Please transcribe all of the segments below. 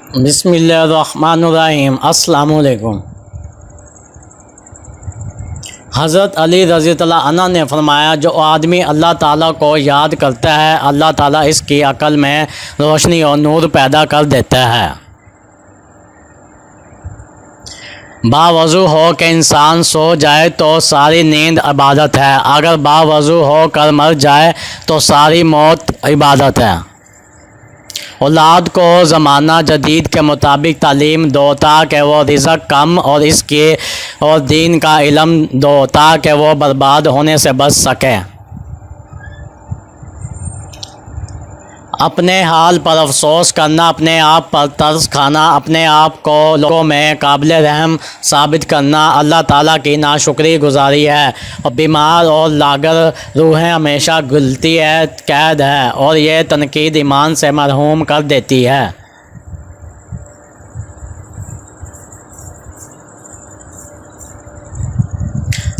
بسم اللہ الرحمن الرحیم۔ السلام علیکم۔ حضرت علی رضی اللہ عنہ نے فرمایا، جو آدمی اللہ تعالیٰ کو یاد کرتا ہے، اللہ تعالیٰ اس کی عقل میں روشنی اور نور پیدا کر دیتا ہے۔ باوضو ہو کہ انسان سو جائے تو ساری نیند عبادت ہے، اگر باوضو ہو کر مر جائے تو ساری موت عبادت ہے۔ اولاد کو زمانہ جدید کے مطابق تعلیم دو تاکہ وہ رزق کم اور دین کا علم دو تاکہ وہ برباد ہونے سے بچ سکے۔ اپنے حال پر افسوس کرنا، اپنے آپ پر ترس کھانا، اپنے آپ کو لوگوں میں قابل رحم ثابت کرنا اللہ تعالیٰ کی ناشکری گزاری ہے، اور بیمار اور لاغر روحیں ہمیشہ گلتی قید ہے، اور یہ تنقید ایمان سے محروم کر دیتی ہے۔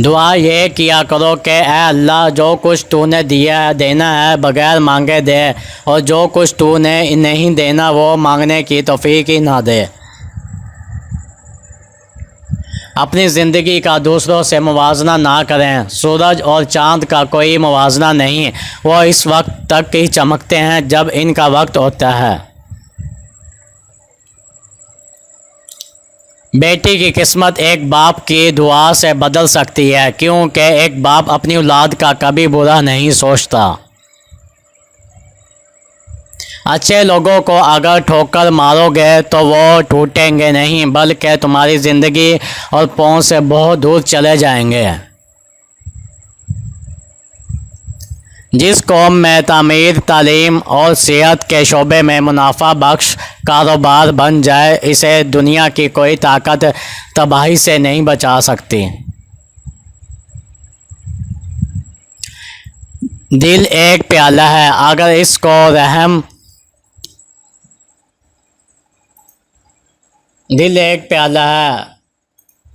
دعا یہ کیا کرو کہ اے اللہ، جو کچھ تو نے دینا ہے بغیر مانگے دے، اور جو کچھ تو نے نہیں دینا وہ مانگنے کی توفیق ہی نہ دے۔ اپنی زندگی کا دوسروں سے موازنہ نہ کریں، سورج اور چاند کا کوئی موازنہ نہیں، وہ اس وقت تک ہی چمکتے ہیں جب ان کا وقت ہوتا ہے۔ بیٹی کی قسمت ایک باپ کی دعا سے بدل سکتی ہے، کیونکہ ایک باپ اپنی اولاد کا کبھی برا نہیں سوچتا۔ اچھے لوگوں کو اگر ٹھوکر مارو گے تو وہ ٹوٹیں گے نہیں، بلکہ تمہاری زندگی اور پہنچ سے بہت دور چلے جائیں گے۔ جس قوم میں تعمیر، تعلیم اور صحت کے شعبے میں منافع بخش کاروبار بن جائے، اسے دنیا کی کوئی طاقت تباہی سے نہیں بچا سکتی۔ دل ایک پیالہ ہے، اگر اس کو دل ایک پیالہ ہے